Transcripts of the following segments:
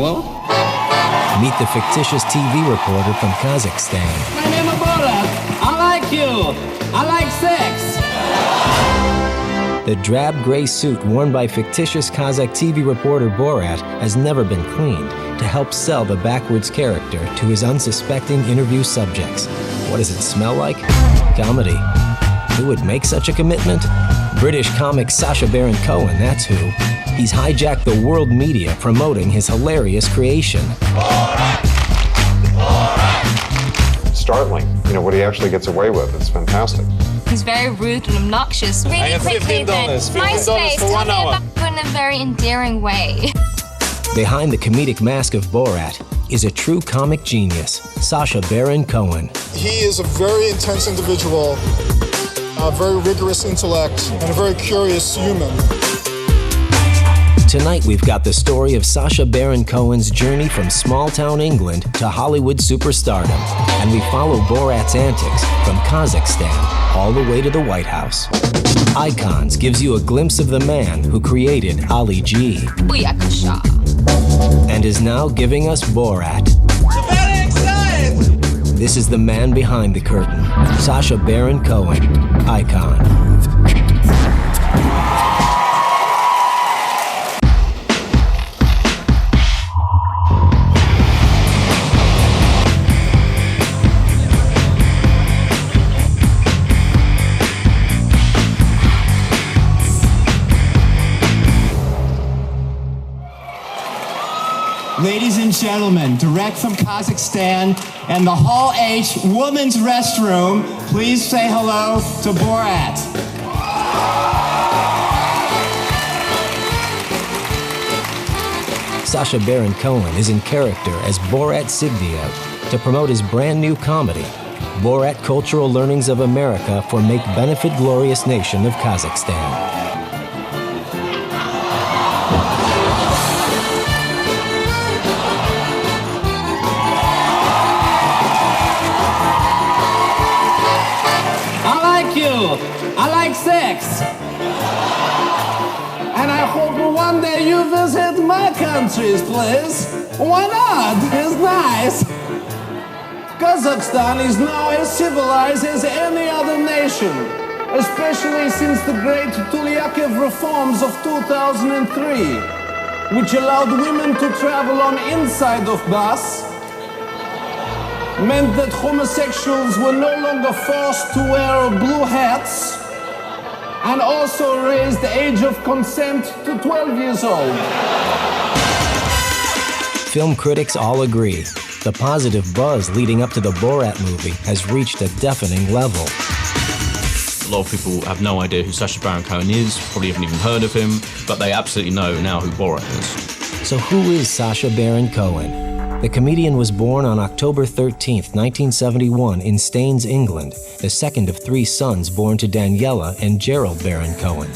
Hello? Meet the fictitious TV reporter from Kazakhstan. My name is Borat. I like you. I like sex. The drab gray suit worn by fictitious Kazakh TV reporter Borat has never been cleaned to help sell the backwards character to his unsuspecting interview subjects. What does it smell like? Comedy. Who would make such a commitment? British comic Sacha Baron Cohen, that's who. He's hijacked the world media promoting his hilarious creation. Borat! Borat! Startling, what he actually gets away with. It's fantastic. He's very rude and obnoxious. Really quickly then, MySpace, tell me about you in a very endearing way. Behind the comedic mask of Borat is a true comic genius, Sacha Baron Cohen. He is a very intense individual, a very rigorous intellect, and a very curious human. Tonight we've got the story of Sacha Baron Cohen's journey from small-town England to Hollywood superstardom, and we follow Borat's antics from Kazakhstan all the way to the White House. Icons gives you a glimpse of the man who created Ali G and is now giving us Borat. Very excited! This is the man behind the curtain, Sacha Baron Cohen, Icon. Ladies and gentlemen, direct from Kazakhstan and the Hall H Women's Restroom, please say hello to Borat. Sacha Baron Cohen is in character as Borat Sagdiyev to promote his brand new comedy, Borat Cultural Learnings of America for Make Benefit Glorious Nation of Kazakhstan. I like sex. And I hope one day you visit my country's place. Why not? It's nice. Kazakhstan is now as civilized as any other nation, especially since the great Tulyakev reforms of 2003, which allowed women to travel on inside of bus, meant that homosexuals were no longer forced to wear blue hats, and also raised the age of consent to 12 years old. Film critics all agree. The positive buzz leading up to the Borat movie has reached a deafening level. A lot of people have no idea who Sacha Baron Cohen is, probably haven't even heard of him, but they absolutely know now who Borat is. So who is Sacha Baron Cohen? The comedian was born on October 13, 1971 in Staines, England, the second of three sons born to Daniela and Gerald Baron Cohen.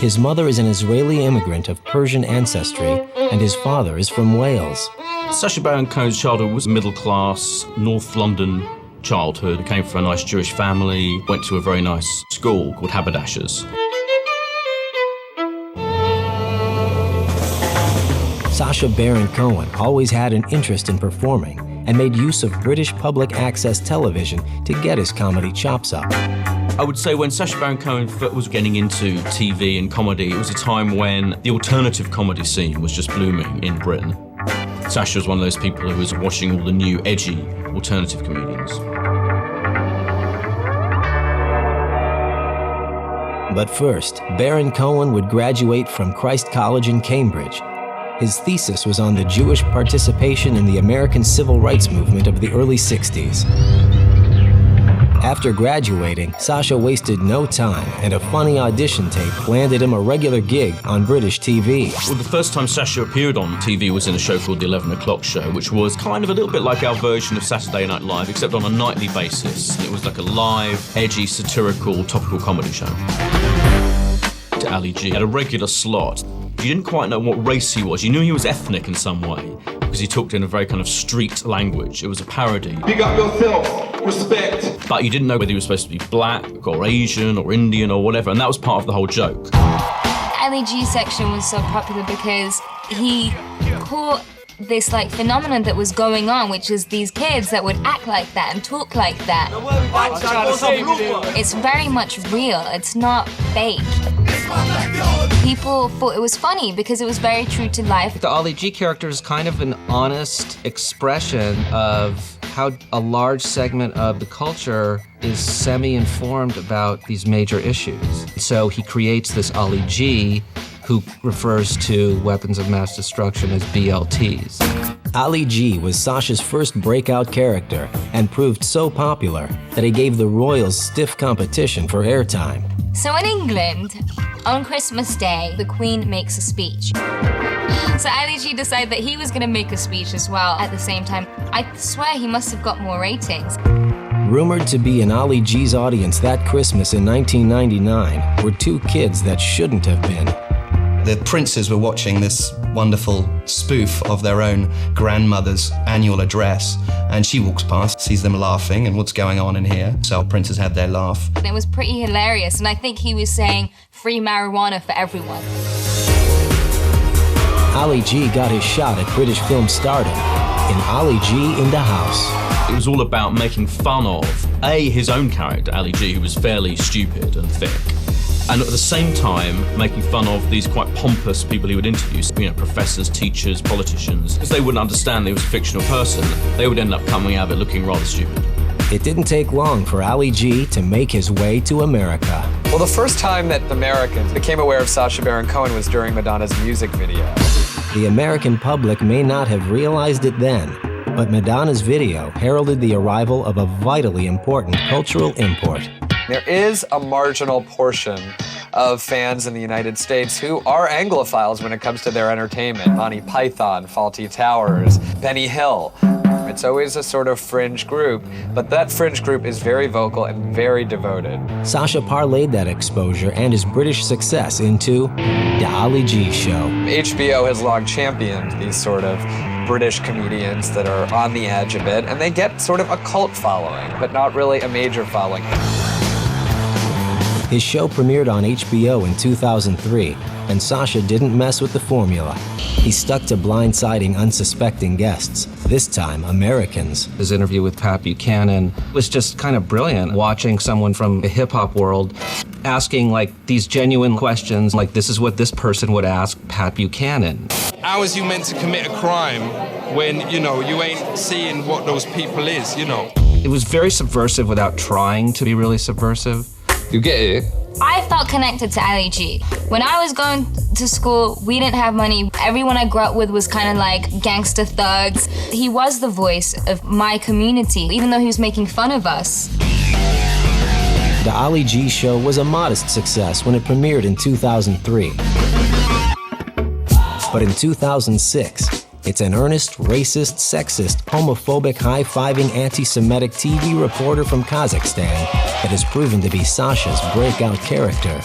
His mother is an Israeli immigrant of Persian ancestry, and his father is from Wales. Sacha Baron Cohen's childhood was middle-class, North London childhood. He came from a nice Jewish family, went to a very nice school called Haberdashers. Sacha Baron Cohen always had an interest in performing and made use of British public access television to get his comedy chops up. I would say when Sacha Baron Cohen was getting into TV and comedy, it was a time when the alternative comedy scene was just blooming in Britain. Sacha was one of those people who was watching all the new, edgy, alternative comedians. But first, Baron Cohen would graduate from Christ College in Cambridge. His thesis was on the Jewish participation in the American civil rights movement of the early 60s. After graduating, Sacha wasted no time, and a funny audition tape landed him a regular gig on British TV. Well, the first time Sacha appeared on TV was in a show called The 11 O'Clock Show, which was kind of a little bit like our version of Saturday Night Live, except on a nightly basis. It was like a live, edgy, satirical, topical comedy show. To Ali G had a regular slot. You didn't quite know what race he was. You knew he was ethnic in some way, because he talked in a very kind of street language. It was a parody. Big up yourself. Respect. But you didn't know whether he was supposed to be black or Asian or Indian or whatever, and that was part of the whole joke. Ali G section was so popular because he support this like phenomenon that was going on, which is these kids that would act like that and talk like that. It's very much real. It's not fake. People thought it was funny because it was very true to life. The Ali G character is kind of an honest expression of how a large segment of the culture is semi-informed about these major issues. So he creates this Ali G who refers to weapons of mass destruction as BLTs. Ali G was Sacha's first breakout character and proved so popular that he gave the royals stiff competition for airtime. So in England, on Christmas Day, the Queen makes a speech. So Ali G decided that he was going to make a speech as well at the same time. I swear he must have got more ratings. Rumored to be in Ali G's audience that Christmas in 1999 were two kids that shouldn't have been. The princes were watching this wonderful spoof of their own grandmother's annual address, and she walks past, sees them laughing, and what's going on in here? So our princes had their laugh. And it was pretty hilarious, and I think he was saying free marijuana for everyone. Ali G got his shot at British film stardom in Ali G in the House. It was all about making fun of, his own character, Ali G, who was fairly stupid and thick, and at the same time making fun of these quite pompous people he would interview, professors, teachers, politicians. Because they wouldn't understand that he was a fictional person, they would end up coming out of it looking rather stupid. It didn't take long for Ali G to make his way to America. Well, the first time that Americans became aware of Sacha Baron Cohen was during Madonna's music video. The American public may not have realized it then, but Madonna's video heralded the arrival of a vitally important cultural import. There is a marginal portion of fans in the United States who are Anglophiles when it comes to their entertainment. Monty Python, Fawlty Towers, Benny Hill. It's always a sort of fringe group, but that fringe group is very vocal and very devoted. Sacha parlayed that exposure and his British success into The Ali G Show. HBO has long championed these sort of British comedians that are on the edge a bit, and they get sort of a cult following, but not really a major following. His show premiered on HBO in 2003, and Sacha didn't mess with the formula. He stuck to blindsiding unsuspecting guests, this time Americans. His interview with Pat Buchanan was just kind of brilliant, watching someone from the hip-hop world asking these genuine questions, like this is what this person would ask Pat Buchanan. How is you meant to commit a crime when, you ain't seeing what those people is, It was very subversive without trying to be really subversive. You get it? I felt connected to Ali G. When I was going to school, we didn't have money. Everyone I grew up with was kind of like gangster thugs. He was the voice of my community, even though he was making fun of us. The Ali G Show was a modest success when it premiered in 2003. But in 2006, it's an earnest, racist, sexist, homophobic, high-fiving, anti-Semitic TV reporter from Kazakhstan that has proven to be Sacha's breakout character.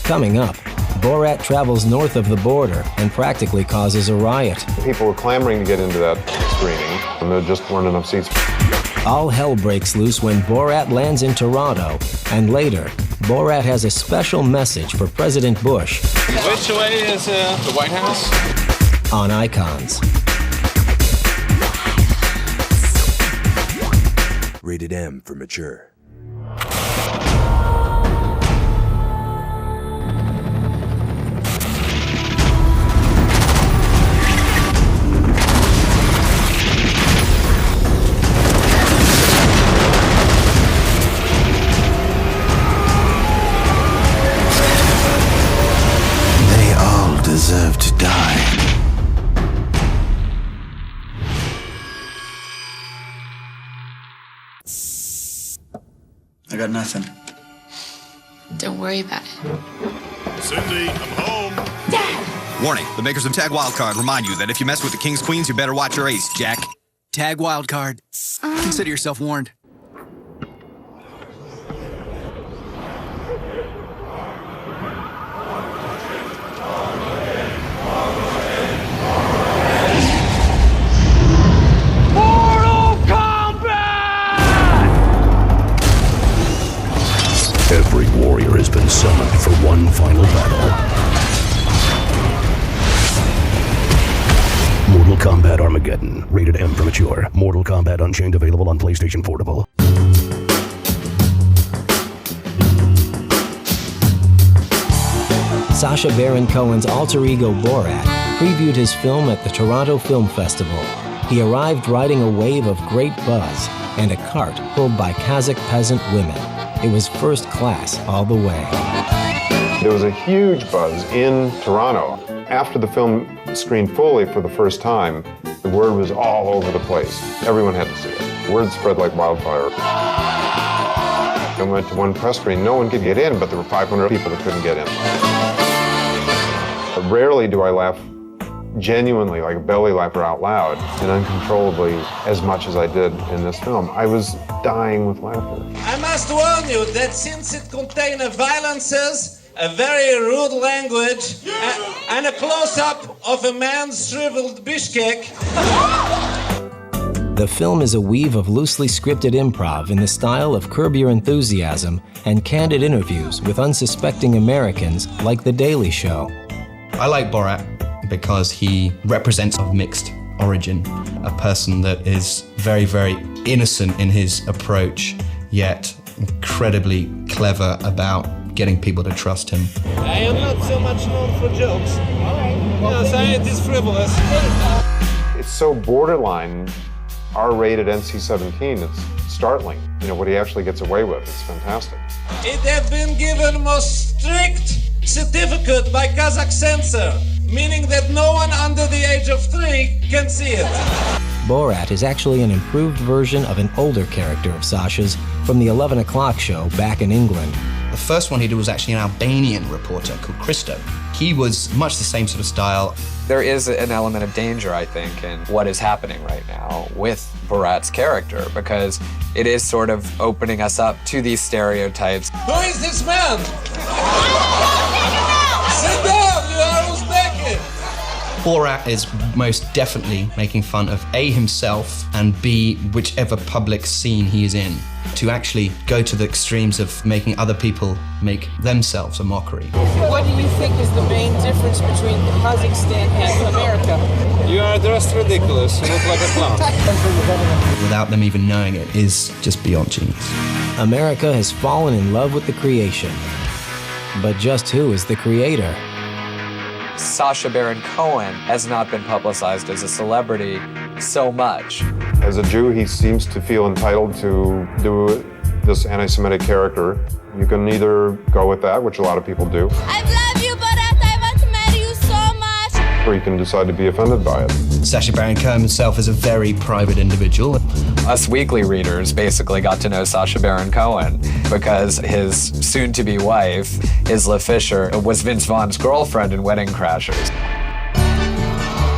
Coming up, Borat travels north of the border and practically causes a riot. People were clamoring to get into that screening, and there just weren't enough seats. All hell breaks loose when Borat lands in Toronto, and later, Borat has a special message for President Bush. Which way is the White House? On Icons. Rated M for mature. They all deserve to die. I got nothing. Don't worry about it. Cindy, I'm home. Dad! Warning, the makers of Tag Wildcard remind you that if you mess with the King's Queens, you better watch your ace, Jack. Tag Wildcard. Consider yourself warned. Every warrior has been summoned for one final battle. Kombat Armageddon. Rated M for mature. Mortal Kombat Unchained available on PlayStation Portable. Sacha Baron Cohen's alter ego Borat previewed his film at the Toronto Film Festival. He arrived riding a wave of great buzz and a cart pulled by Kazakh peasant women. It was first class all the way. There was a huge buzz in Toronto. After the film screened fully for the first time, the word was all over the place. Everyone had to see it. Word spread like wildfire. I went to one press screen, no one could get in, but there were 500 people that couldn't get in. Rarely do I laugh genuinely, like a belly laugher out loud, and uncontrollably as much as I did in this film. I was dying with laughter. I must warn you that since it contains violences, a very rude language, and a close-up of a man's shriveled Bishkek. The film is a weave of loosely scripted improv in the style of Curb Your Enthusiasm and candid interviews with unsuspecting Americans like The Daily Show. I like Borat because he represents a mixed origin, a person that is very, very innocent in his approach, yet incredibly clever about getting people to trust him. I am not so much known for jokes. Yes, it is frivolous. It's so borderline R-rated NC-17, it's startling. You know, what he actually gets away with, it's fantastic. It has been given most strict certificate by Kazakh censor, meaning that no one under the age of 3 can see it. Borat is actually an improved version of an older character of Sacha's from the 11 o'clock show back in England. The first one he did was actually an Albanian reporter called Christo. He was much the same sort of style. There is an element of danger, I think, in what is happening right now with Borat's character, because it is sort of opening us up to these stereotypes. Who is this man? Sit down, you are Uzbek. Borat is most definitely making fun of A, himself, and B, whichever public scene he is in, to actually go to the extremes of making other people make themselves a mockery. What do you think is the main difference between Kazakhstan and America? You are dressed ridiculous. You look like a clown. Without them even knowing it is just beyond genius. America has fallen in love with the creation. But just who is the creator? Sacha Baron Cohen has not been publicized as a celebrity so much. As a Jew, he seems to feel entitled to do this anti-Semitic character. You can either go with that, which a lot of people do. I love you, Borat. I want to marry you so much. Or you can decide to be offended by it. Sacha Baron Cohen himself is a very private individual. Us weekly readers basically got to know Sacha Baron Cohen because his soon-to-be wife, Isla Fisher, was Vince Vaughn's girlfriend in Wedding Crashers.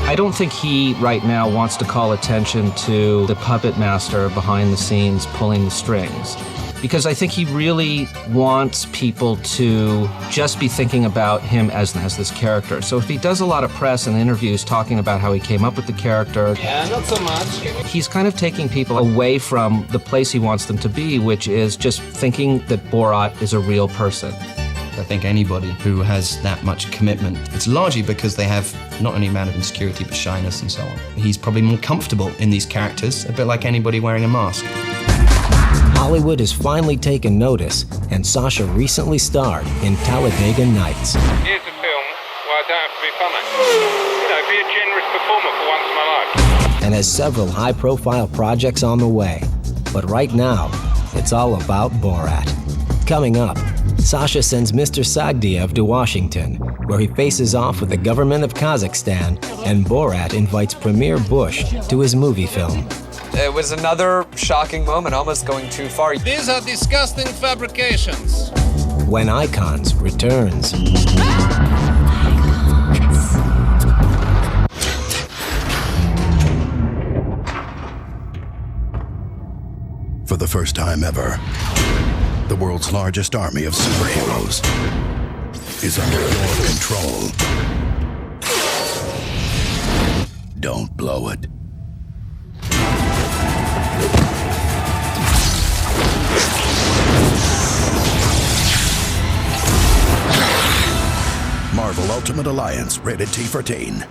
I don't think he right now wants to call attention to the puppet master behind the scenes pulling the strings, because I think he really wants people to just be thinking about him as this character. So if he does a lot of press and interviews talking about how he came up with the character, Yeah, not so much. he's kind of taking people away from the place he wants them to be, which is just thinking that Borat is a real person. I think anybody who has that much commitment, it's largely because they have not only a amount of insecurity, but shyness and so on. He's probably more comfortable in these characters, a bit like anybody wearing a mask. Hollywood has finally taken notice, and Sacha recently starred in Talladega Nights. Here's a film where I don't have to be funny. You know, be a generous performer for once in my life. And has several high-profile projects on the way. But right now, it's all about Borat. Coming up, Sacha sends Mr. Sagdiyev to Washington, where he faces off with the government of Kazakhstan, and Borat invites Premier Bush to his movie film. It was another shocking moment, almost going too far. These are disgusting fabrications. When Icons returns. For the first time ever, the world's largest army of superheroes is under your control. Don't blow it. Marvel Ultimate Alliance, rated T for teen.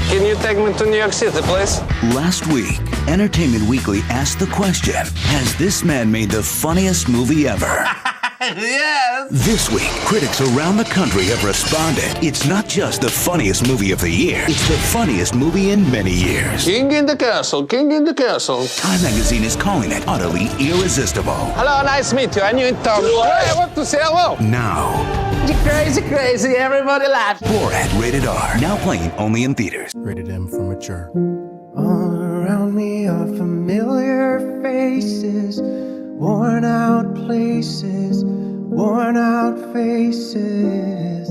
Can you take me to New York City, please? Last week, Entertainment Weekly asked the question, has this man made the funniest movie ever? Yes! This week, critics around the country have responded. It's not just the funniest movie of the year, it's the funniest movie in many years. King in the castle, king in the castle. Time magazine is calling it utterly irresistible. Hello, nice to meet you. I knew in town. Hey, I want to say hello. Now, crazy, crazy, everybody laughs. Borat Rated R, now playing only in theaters. Rated M for mature. All around me are familiar faces, worn out places, worn out faces.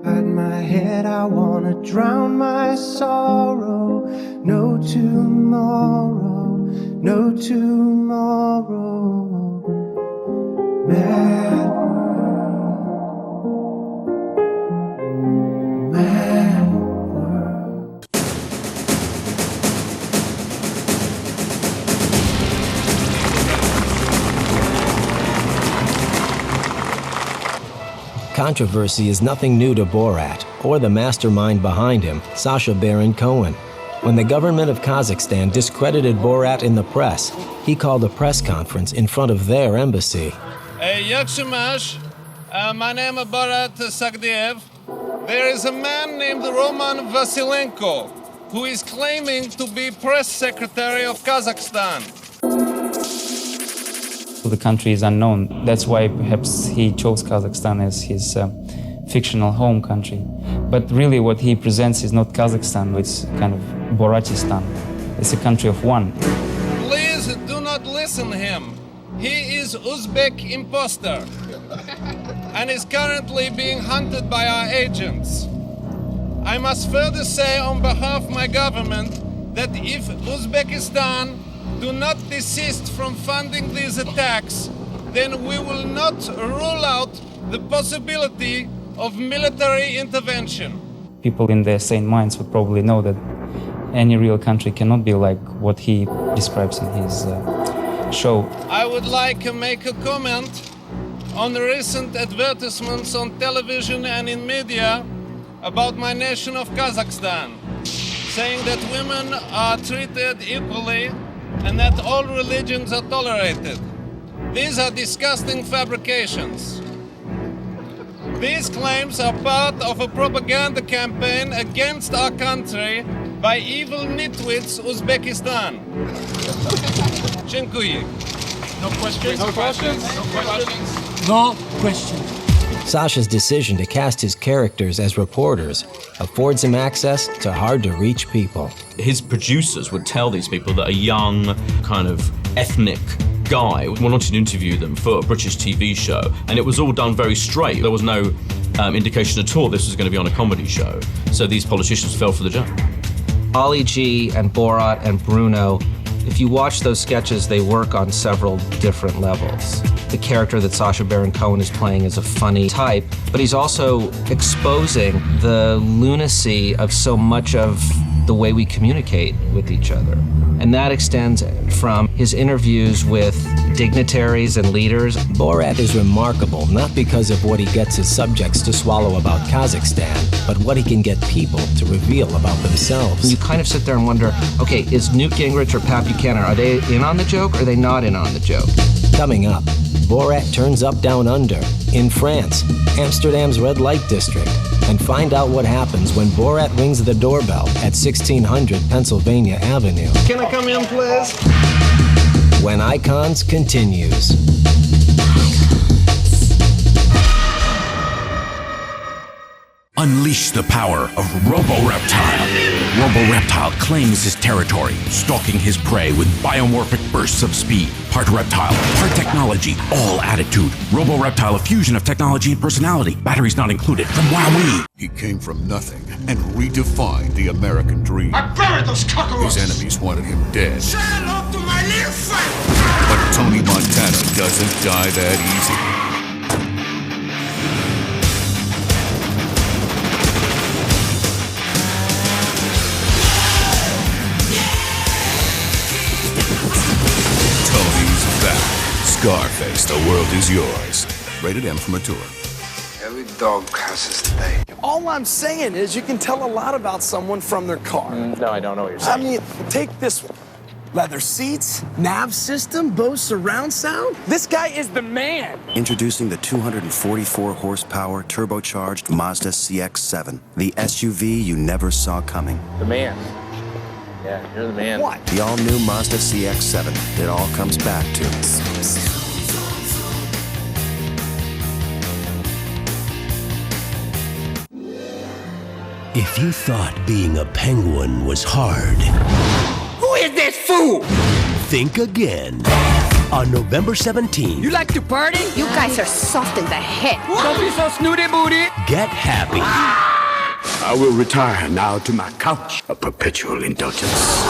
Hide my head, I wanna drown my sorrow. No tomorrow, no tomorrow. Mad world, mad world. Controversy is nothing new to Borat, or the mastermind behind him, Sacha Baron Cohen. When the government of Kazakhstan discredited Borat in the press, he called a press conference in front of their embassy. Yakshimash, my name is Borat Sagdiyev. There is a man named Roman Vasilenko who is claiming to be press secretary of Kazakhstan. The country is unknown. That's why perhaps he chose Kazakhstan as his fictional home country. But really what he presents is not Kazakhstan, it's kind of Boratistan. It's a country of one. Please do not listen to him. He is Uzbek imposter and is currently being hunted by our agents. I must further say on behalf of my government that if Uzbekistan do not desist from funding these attacks, then we will not rule out the possibility of military intervention. People in their sane minds would probably know that any real country cannot be like what he describes in his show. I would like to make a comment on the recent advertisements on television and in media about my nation of Kazakhstan, saying that women are treated equally and that all religions are tolerated. These are disgusting fabrications. These claims are part of a propaganda campaign against our country by evil nitwits Uzbekistan. Dziękuję. No questions? No questions? No questions? No questions. Sacha's decision to cast his characters as reporters affords him access to hard-to-reach people. His producers would tell these people that a young, kind of ethnic guy wanted to interview them for a British TV show, and it was all done very straight. There was no indication at all this was going to be on a comedy show, so these politicians fell for the joke. Ali G and Borat and Brüno, if you watch those sketches, they work on several different levels. The character that Sacha Baron Cohen is playing is a funny type, but he's also exposing the lunacy of so much of the way we communicate with each other. And that extends from his interviews with dignitaries and leaders. Borat is remarkable not because of what he gets his subjects to swallow about Kazakhstan, but what he can get people to reveal about themselves. You kind of sit there and wonder, okay, is Newt Gingrich or Pat Buchanan, are they in on the joke or are they not in on the joke? Coming up, Borat turns up down under, in France, Amsterdam's red light district, and find out what happens when Borat rings the doorbell at 1600 Pennsylvania Avenue. Can I come in, please? When Icons continues. Unleash the power of Robo-Reptile. Robo-Reptile claims his territory, stalking his prey with biomorphic bursts of speed. Part reptile, part technology, all attitude. Robo-Reptile, a fusion of technology and personality. Batteries not included from WowWee. He came from nothing and redefined the American dream. I buried those cockroaches! His enemies wanted him dead. Say hello to my little friend! But Tony Montana doesn't die that easy. Scarface, the world is yours. Rated M for mature. Every dog has his day. All I'm saying is you can tell a lot about someone from their car. No, I don't know what you're saying. I mean, take this one. Leather seats, nav system, Bose surround sound. This guy is the man. Introducing the 244 horsepower turbocharged Mazda CX-7, the SUV you never saw coming. The man. Yeah, you're the man. What? The all-new Mazda CX-7. It all comes back to. If you thought being a penguin was hard, Who is this fool? think again. On November 17th, You like to party? You guys are soft in the head. Don't be so snooty booty. get happy. I will retire now to my couch of perpetual indulgence.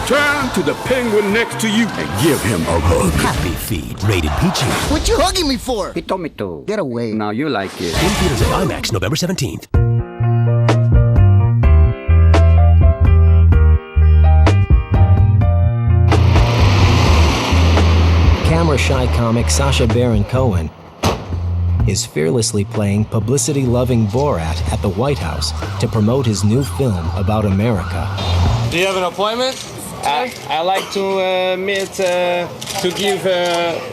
Turn to the penguin next to you and give him a hug. Happy Feet, rated PG. What you hugging me for? He told me to. Get away. Now you like it. In theaters at IMAX, November 17th. Camera-shy comic Sacha Baron Cohen is fearlessly playing publicity-loving Borat at the White House to promote his new film about America. Do you have an appointment? I like to meet to give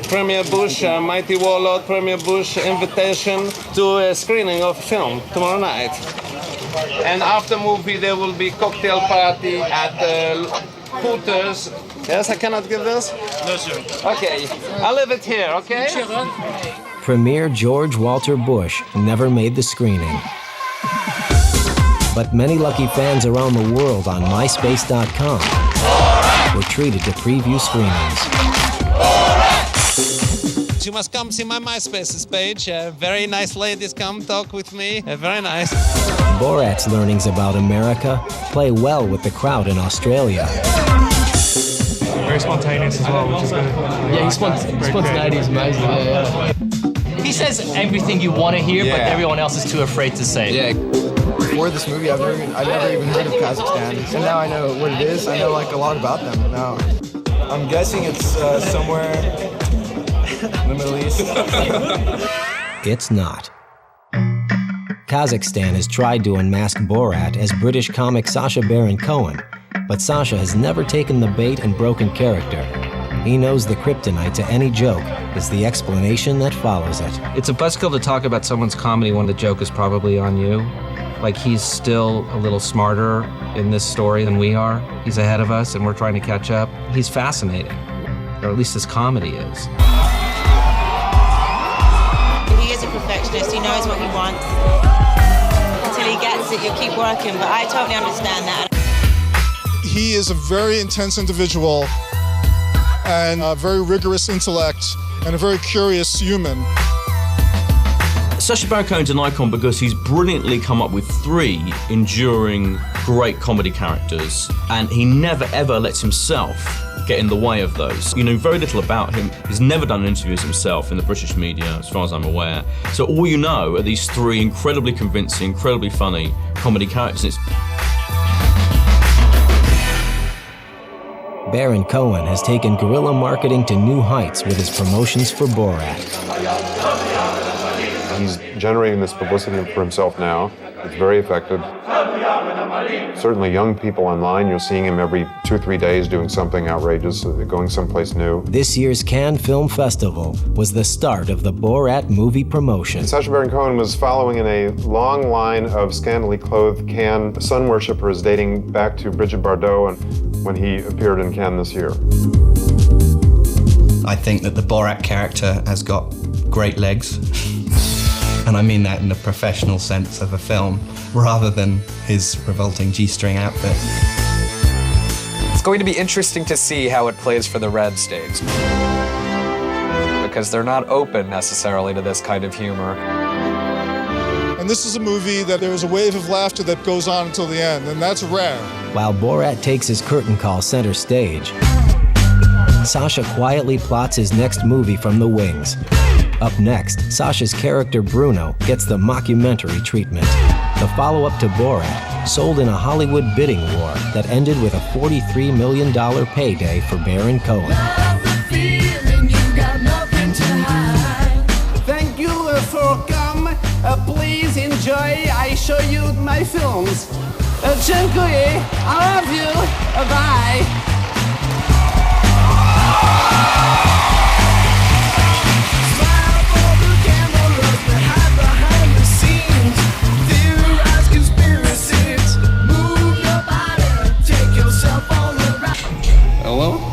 Premier Bush, mighty warlord Premier Bush, invitation to a screening of a film tomorrow night. And after movie there will be cocktail party at Hooters. Yes, I cannot give this? No, sir. Okay, I'll leave it here, okay? Premier George Walter Bush never made the screening. But many lucky fans around the world on MySpace.com were treated to preview screenings. You must come see my MySpace page. Very nice ladies come talk with me. Very nice. Borat's learnings about America play well with the crowd in Australia. Very spontaneous as well, which is good. Yeah, spontaneity is amazing. Yeah. He says everything you want to hear, but everyone else is too afraid to say. Yeah. Before this movie, I've never even heard of Kazakhstan, and now I know what it is. I know like a lot about them now. I'm guessing it's somewhere in the Middle East. It's not. Kazakhstan has tried to unmask Borat as British comic Sacha Baron Cohen, but Sacha has never taken the bait and broken character. He knows the kryptonite to any joke is the explanation that follows it. It's a buzzkill to talk about someone's comedy when the joke is probably on you. Like, he's still a little smarter in this story than we are. He's ahead of us and we're trying to catch up. He's fascinating, or at least his comedy is. He is a perfectionist. He knows what he wants. Until he gets it, you'll keep working, but I totally understand that. He is a very intense individual and a very rigorous intellect and a very curious human. Sacha Baron Cohen's an icon because he's brilliantly come up with 3 enduring great comedy characters, and he never ever lets himself get in the way of those. You know very little about him. He's never done interviews himself in the British media, as far as I'm aware. So all you know are these 3 incredibly convincing, incredibly funny comedy characters. Baron Cohen has taken guerrilla marketing to new heights with his promotions for Borat. He's generating this publicity for himself now. It's very effective. Certainly young people online, you're seeing him every 2-3 days doing something outrageous, going someplace new. This year's Cannes Film Festival was the start of the Borat movie promotion. Sacha Baron Cohen was following in a long line of scantily clothed Cannes sun worshippers dating back to Brigitte Bardot and when he appeared in Cannes this year. I think that the Borat character has got great legs. And I mean that in the professional sense of a film, rather than his revolting G-string outfit. It's going to be interesting to see how it plays for the red states, because they're not open necessarily to this kind of humor. And this is a movie that there is a wave of laughter that goes on until the end, and that's rare. While Borat takes his curtain call center stage, Sacha quietly plots his next movie from the wings. Up next, Sacha's character Brüno gets the mockumentary treatment. The follow-up to Borat, sold in a Hollywood bidding war that ended with a $43 million payday for Baron Cohen. Thank you for coming. show you my films. Dziękuję. I love you. Bye. Smile for the cameras that hide behind the scenes. Theorize conspiracies. Move your body. Take yourself on the ride. Hello?